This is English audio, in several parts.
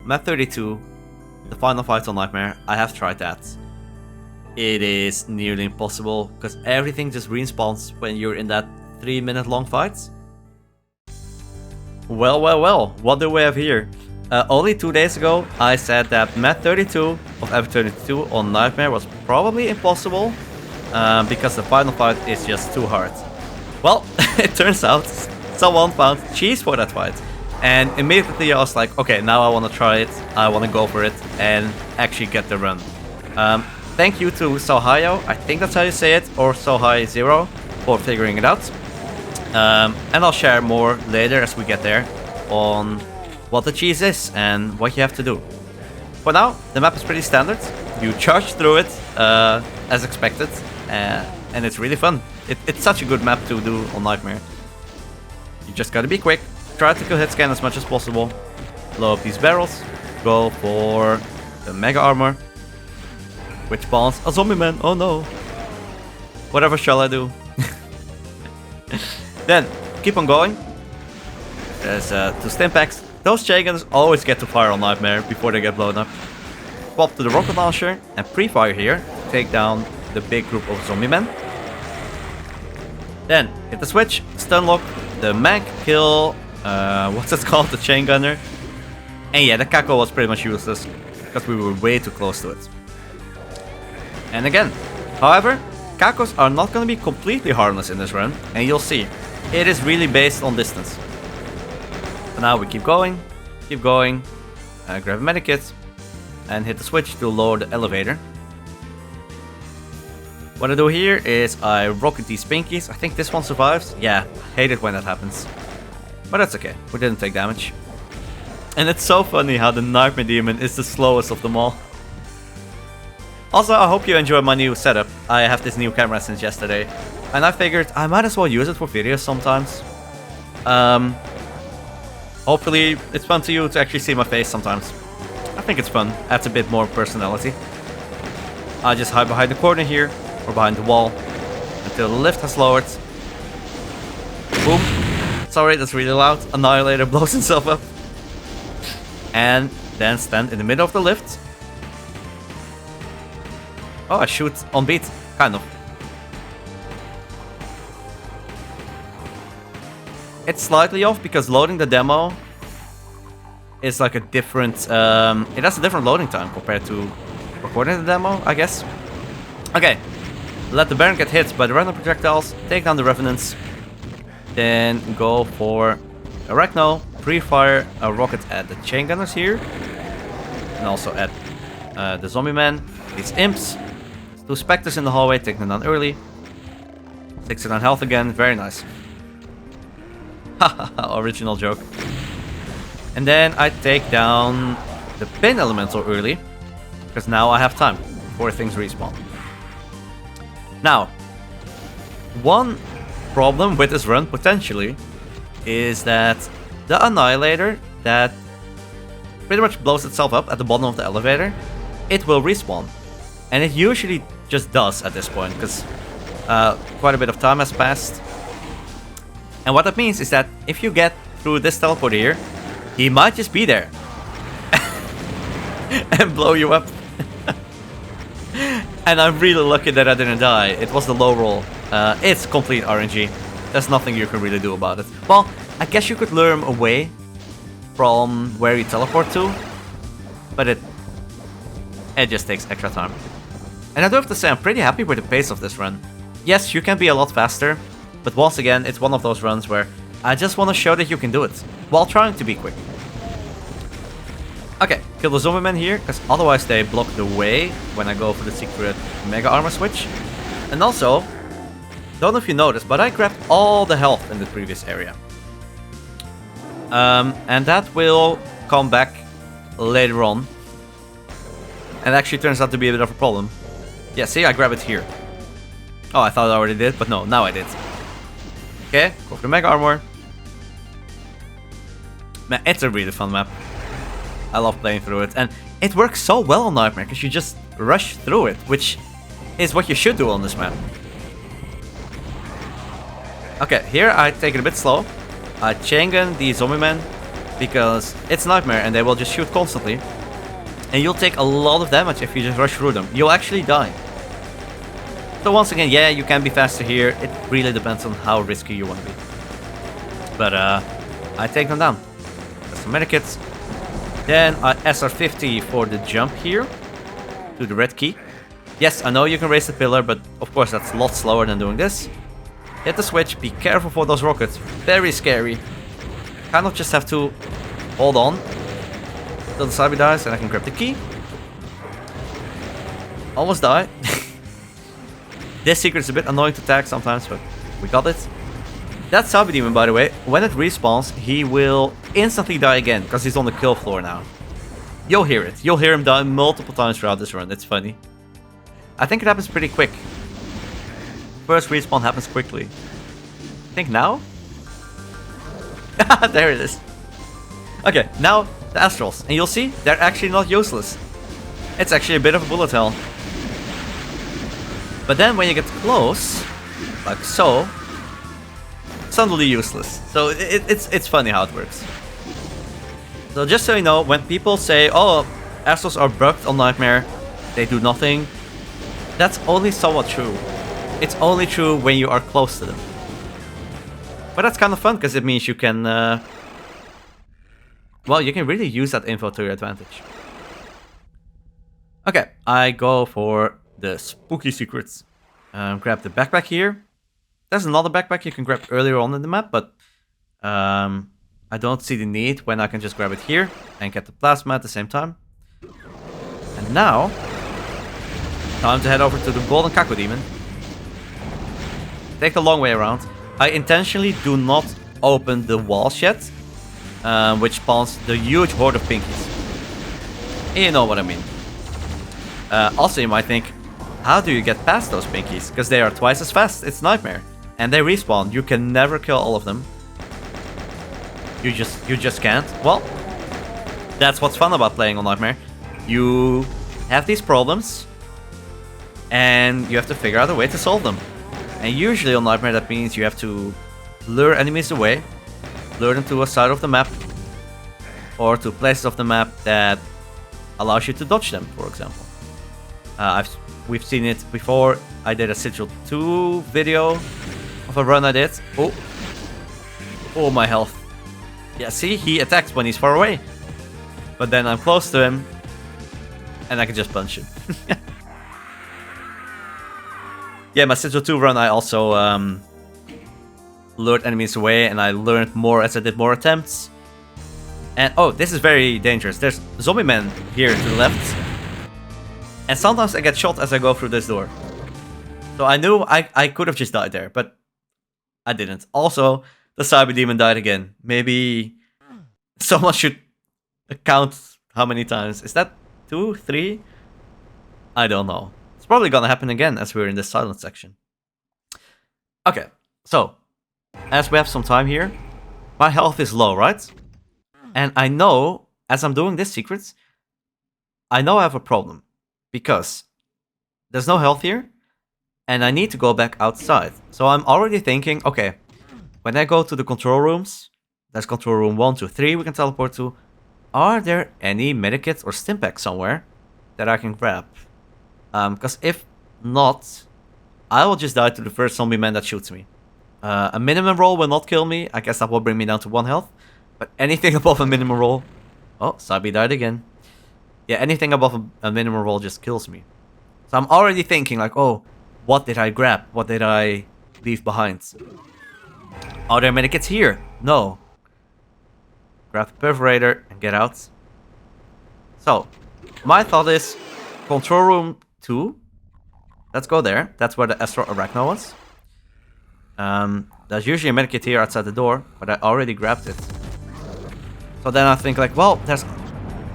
map 32, the final fight on Nightmare, I have tried that. It is nearly impossible, because everything just respawns when you're in that 3-minute long fight. Well, what do we have here? Only 2 days ago, I said that map 32 of Eviternity 2 on Nightmare was probably impossible, because the final fight is just too hard. Well, it turns out someone found cheese for that fight. And immediately I was like, okay, now I want to try it, I want to go for it, and actually get the run. Thank you to Sohayo, I think that's how you say it, or Sohai0, for figuring it out. And I'll share more later as we get there on what the cheese is and what you have to do. For now, the map is pretty standard. You charge through it as expected, and it's really fun. It's such a good map to do on Nightmare. You just gotta be quick, try to kill hit scan as much as possible, blow up these barrels, go for the mega armor, which spawns a zombie man. Oh no. Whatever shall I do? Then, keep on going. There's 2 stim packs. Those chain gunners always get to fire on Nightmare before they get blown up. Swap to the rocket launcher and pre-fire here to take down the big group of zombie men. Then, hit the switch, stun lock, the mag, kill, what's it called, the chain gunner. And yeah, the Kako was pretty much useless, because we were way too close to it. And again, however, Kakos are not going to be completely harmless in this run, and you'll see, it is really based on distance. So now we keep going, grab a medikit, and hit the switch to lower the elevator. What I do here is I rocket these pinkies. I think this one survives. Yeah, hate it when that happens. But that's okay, we didn't take damage. And it's so funny how the Nightmare Demon is the slowest of them all. Also, I hope you enjoy my new setup. I have this new camera since yesterday, and I figured I might as well use it for videos sometimes. Hopefully it's fun to you to actually see my face sometimes. I think it's fun, adds a bit more personality. I just hide behind the corner here, or behind the wall, until the lift has lowered. Boom. Sorry, that's really loud. Annihilator blows himself up. And then stand in the middle of the lift. Oh, I shoot on beat, kind of. It's slightly off because loading the demo is like a different... it has a different loading time compared to recording the demo, I guess. Okay, let the Baron get hit by the random projectiles, take down the Revenants, then go for Arachno, pre-fire a rocket at the chain gunners here, and also at the zombie man, these imps. 2 Spectres in the hallway, take them down early. 69 health again, very nice. Haha, original joke. And then I take down the Pain Elemental early, because now I have time before things respawn. Now, one problem with this run, potentially, is that the Annihilator that pretty much blows itself up at the bottom of the elevator, it will respawn. And it usually just does at this point, because quite a bit of time has passed. And what that means is that if you get through this teleport here, he might just be there and blow you up. And I'm really lucky that I didn't die. It was the low roll. It's complete RNG. There's nothing you can really do about it. Well, I guess you could lure him away from where you teleport to, but it just takes extra time. And I do have to say, I'm pretty happy with the pace of this run. Yes, you can be a lot faster, but once again, it's one of those runs where I just want to show that you can do it, while trying to be quick. Okay, kill the zombie men here, because otherwise they block the way when I go for the secret mega armor switch. And also, don't know if you noticed, but I grabbed all the health in the previous area. And that will come back later on. And actually turns out to be a bit of a problem. Yeah, see, I grab it here. Oh, I thought I already did, but no, now I did. Okay, go for the mega armor. Man, it's a really fun map. I love playing through it, and it works so well on Nightmare, because you just rush through it, which is what you should do on this map. Okay, here I take it a bit slow. I chain gun the zombie man, because it's Nightmare and they will just shoot constantly. And you'll take a lot of damage if you just rush through them. You'll actually die. So once again, yeah, you can be faster here. It really depends on how risky you want to be. But I take them down. That's some medikits. Then I SR50 for the jump here to the red key. Yes, I know you can raise the pillar, but of course that's a lot slower than doing this. Hit the switch, be careful for those rockets. Very scary. Kind of just have to hold on till the Cyber dies and I can grab the key. Almost die. This secret is a bit annoying to tag sometimes, but we got it. That Cyber Demon, by the way, when it respawns, he will instantly die again, because he's on the kill floor now. You'll hear it. You'll hear him die multiple times throughout this run. It's funny. I think it happens pretty quick. First respawn happens quickly. I think now? There it is. Okay, now the Astrals. And you'll see, they're actually not useless. It's actually a bit of a bullet hell. But then when you get close, like so, suddenly useless. So it's funny how it works. So just so you know, when people say, oh, Astrals are bugged on Nightmare, they do nothing, that's only somewhat true. It's only true when you are close to them. But that's kind of fun, because it means you can, well, you can really use that info to your advantage. Okay, I go for the spooky secrets. Grab the backpack here. There's another backpack you can grab earlier on in the map, but I don't see the need when I can just grab it here and get the plasma at the same time. And now, time to head over to the golden Kako demon. Take the long way around. I intentionally do not open the walls yet, which spawns the huge horde of pinkies. You know what I mean. Also, you might think, how do you get past those pinkies? Because they are twice as fast. It's Nightmare. And they respawn. You can never kill all of them. You just can't. Well, that's what's fun about playing on Nightmare. You have these problems, and you have to figure out a way to solve them. And usually on Nightmare that means you have to lure enemies away, lure them to a side of the map, or to places of the map that allows you to dodge them, for example. We've seen it before. I did a Sigil 2 video of a run I did. Oh, my health. Yeah, see, he attacks when he's far away. But then I'm close to him, and I can just punch him. Yeah, my Sigil 2 run, I also lured enemies away, and I learned more as I did more attempts. And oh, this is very dangerous. There's zombie men here to the left. And sometimes I get shot as I go through this door. So I knew I could have just died there, but I didn't. Also, the Cyber Demon died again. Maybe someone should count how many times. Is that 2, 3? I don't know. It's probably gonna happen again as we're in the silent section. Okay, so as we have some time here, my health is low, right? And I know, as I'm doing this secret, I know I have a problem. Because there's no health here, and I need to go back outside. So I'm already thinking, okay, when I go to the control rooms, there's control room 1, 2, 3 we can teleport to. Are there any medikits or stimpaks somewhere that I can grab? Because if not, I will just die to the first zombie man that shoots me. A minimum roll will not kill me. I guess that will bring me down to 1 health. But anything above a minimum roll... Oh, Sabi died again. Yeah, anything above a minimum roll just kills me. So I'm already thinking like, oh, what did I grab? What did I leave behind? Are there medikits here? No. Grab the perforator and get out. So, my thought is, control room 2. Let's go there. That's where the Astro Arachno was. There's usually a medikit here outside the door, but I already grabbed it. So then I think like, well, there's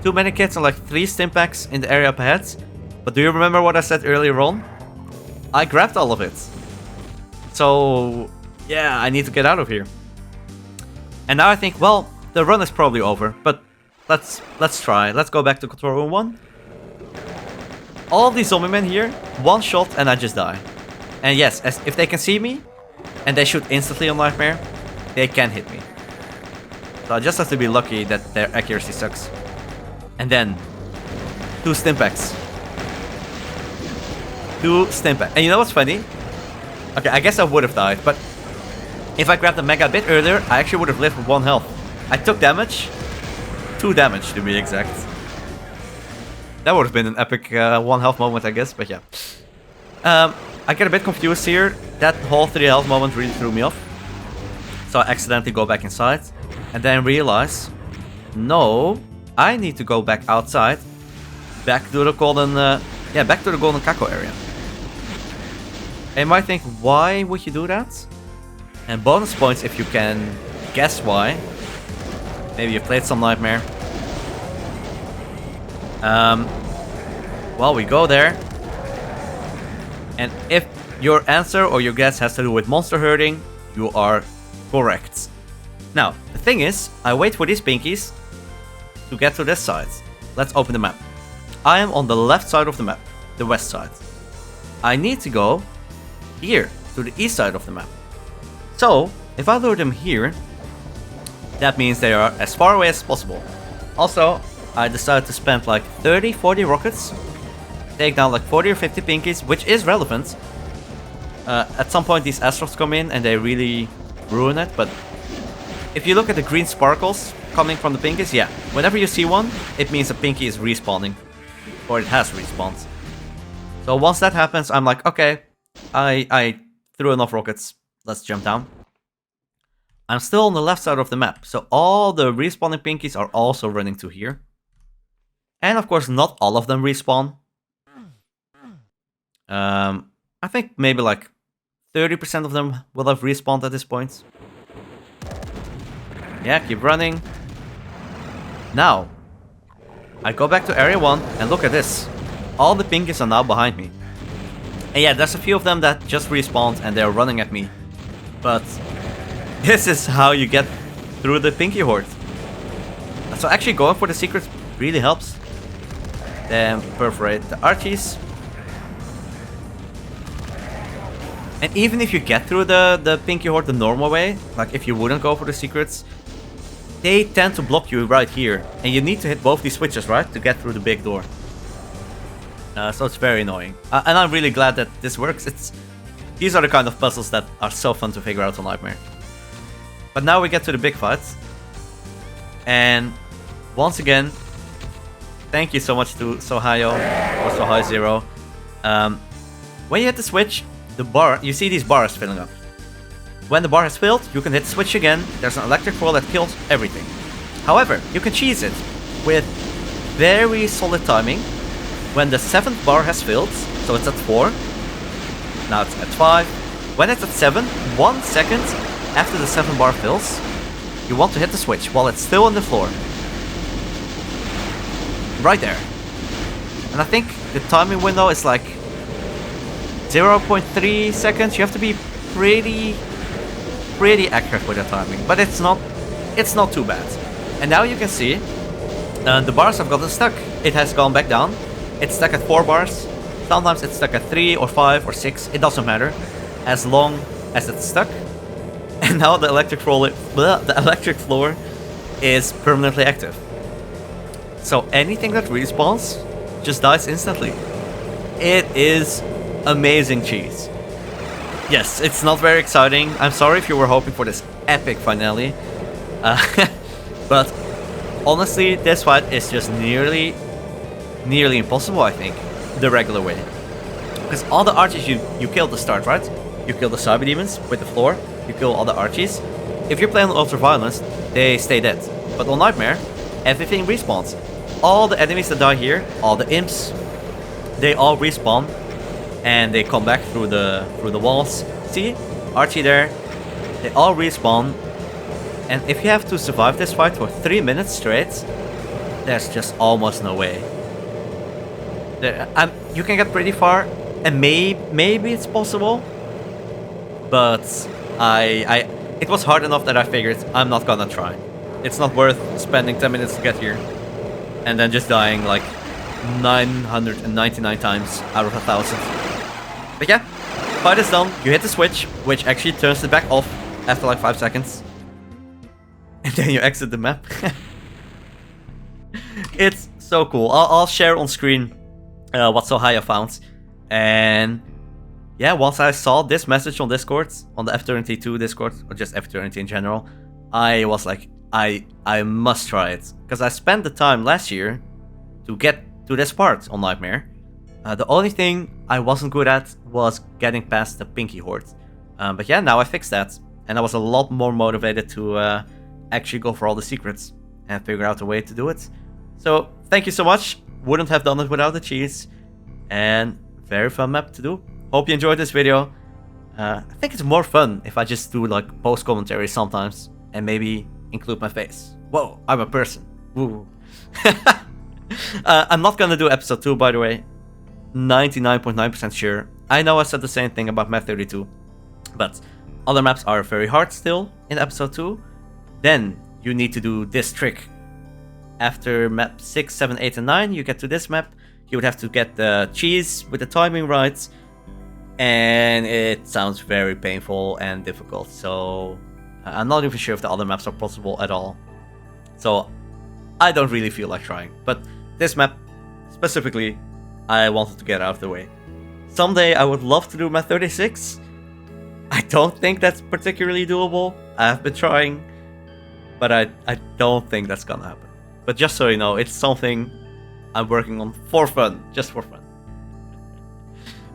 2 medikits and like 3 stimpaks in the area up ahead. But do you remember what I said earlier on? I grabbed all of it. So yeah, I need to get out of here. And now I think, well, the run is probably over, but let's try. Let's go back to control room 1. All these zombie men here, 1 shot and I just die. And yes, if they can see me and they shoot instantly on Nightmare, they can hit me. So I just have to be lucky that their accuracy sucks. And then 2 Stimpaks. 2 Stimpaks. And you know what's funny? Okay, I guess I would have died, but if I grabbed the Mega a bit earlier, I actually would have lived with 1 health. I took damage. 2 damage to be exact. That would have been an epic 1 health moment, I guess, but yeah. I get a bit confused here. That whole 3 health moment really threw me off. So I accidentally go back inside. And then realize, no, I need to go back outside. Back to the golden, back to the golden Kako area. And you might think, why would you do that? And bonus points if you can guess why. Maybe you played some Nightmare. Well, we go there. And if your answer or your guess has to do with monster herding, you are correct. Now, the thing is, I wait for these pinkies to get to this side. Let's open the map. I am on the left side of the map, the west side. I need to go here, to the east side of the map. So, if I lure them here, that means they are as far away as possible. Also, I decided to spend like 30-40 rockets, take down like 40 or 50 pinkies, which is relevant. At some point these Astros come in and they really ruin it, but if you look at the green sparkles coming from the pinkies, yeah, whenever you see one, it means a pinky is respawning. Or it has respawned. So once that happens, I'm like, okay, I threw enough rockets, let's jump down. I'm still on the left side of the map, so all the respawning pinkies are also running to here. And of course, not all of them respawn. I think maybe like 30% of them will have respawned at this point. Yeah, keep running. Now, I go back to area 1 and look at this. All the pinkies are now behind me. And yeah, there's a few of them that just respawned and they're running at me. But this is how you get through the pinky horde. So actually going for the secrets really helps. Then perforate the Archies. And even if you get through the pinky horde the normal way, like if you wouldn't go for the secrets, they tend to block you right here. And you need to hit both these switches, right, to get through the big door. So it's very annoying. And I'm really glad that this works. These are the kind of puzzles that are so fun to figure out on Nightmare. But now we get to the big fight. And once again, thank you so much to Sohayo or Sohai0. When you hit the switch, the bar, you see these bars filling up. When the bar has filled, you can hit the switch again. There's an electric roll that kills everything. However, you can cheese it with very solid timing. When the 7th bar has filled, so it's at 4. Now it's at 5. When it's at 7, 1 second after the 7th bar fills, you want to hit the switch while it's still on the floor. Right there. And I think the timing window is like 0.3 seconds. You have to be pretty accurate with the timing, but it's not too bad. And now you can see the bars have gotten stuck. It has gone back down. It's stuck at 4 bars. Sometimes it's stuck at 3 or 5 or 6. It doesn't matter, as long as it's stuck. And now the electric floor is permanently active. So anything that respawns just dies instantly. It is amazing cheese. Yes, it's not very exciting. I'm sorry if you were hoping for this epic finale. But honestly, this fight is just nearly impossible, I think, the regular way. Because all the archers you kill at the start, right? You kill the cyber demons with the floor, you kill all the archers. If you're playing on ultra-violence, they stay dead. But on Nightmare, everything respawns. All the enemies that die here, all the imps, they all respawn. And they come back through the walls. See? Archie there. They all respawn. And if you have to survive this fight for 3 minutes straight, there's just almost no way. You can get pretty far, and maybe it's possible. But it was hard enough that I figured I'm not gonna try. It's not worth spending 10 minutes to get here. And then just dying like 999 times out of 1,000. But yeah, fight is done. You hit the switch, which actually turns it back off after like 5 seconds. and then you exit the map. It's so cool. I'll share on screen what Sohaya found. And yeah, once I saw this message on Discord, on the Eviternity 2 Discord, or just Eviternity in general, I was like, I must try it. Because I spent the time last year to get to this part on Nightmare. The only thing I wasn't good at was getting past the Pinky Horde. But yeah, now I fixed that. And I was a lot more motivated to actually go for all the secrets and figure out a way to do it. So thank you so much. Wouldn't have done it without the cheese. And very fun map to do. Hope you enjoyed this video. I think it's more fun if I just do like post commentary sometimes and maybe include my face. Whoa, I'm a person. Woo. I'm not gonna do episode 2, by the way. 99.9% sure. I know I said the same thing about map 32, but other maps are very hard still in episode 2. Then you need to do this trick. After map 6, 7, 8, and 9, you get to this map. You would have to get the cheese with the timing right, and it sounds very painful and difficult. So I'm not even sure if the other maps are possible at all. So I don't really feel like trying. But this map specifically, I wanted to get out of the way. Someday I would love to do map 36. I don't think that's particularly doable. I have been trying, but I don't think that's gonna happen. But just so you know, it's something I'm working on for fun, just for fun.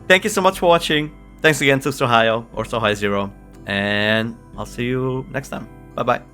Thank you so much for watching. Thanks again to Sohayo, or Sohai0, and I'll see you next time. Bye bye.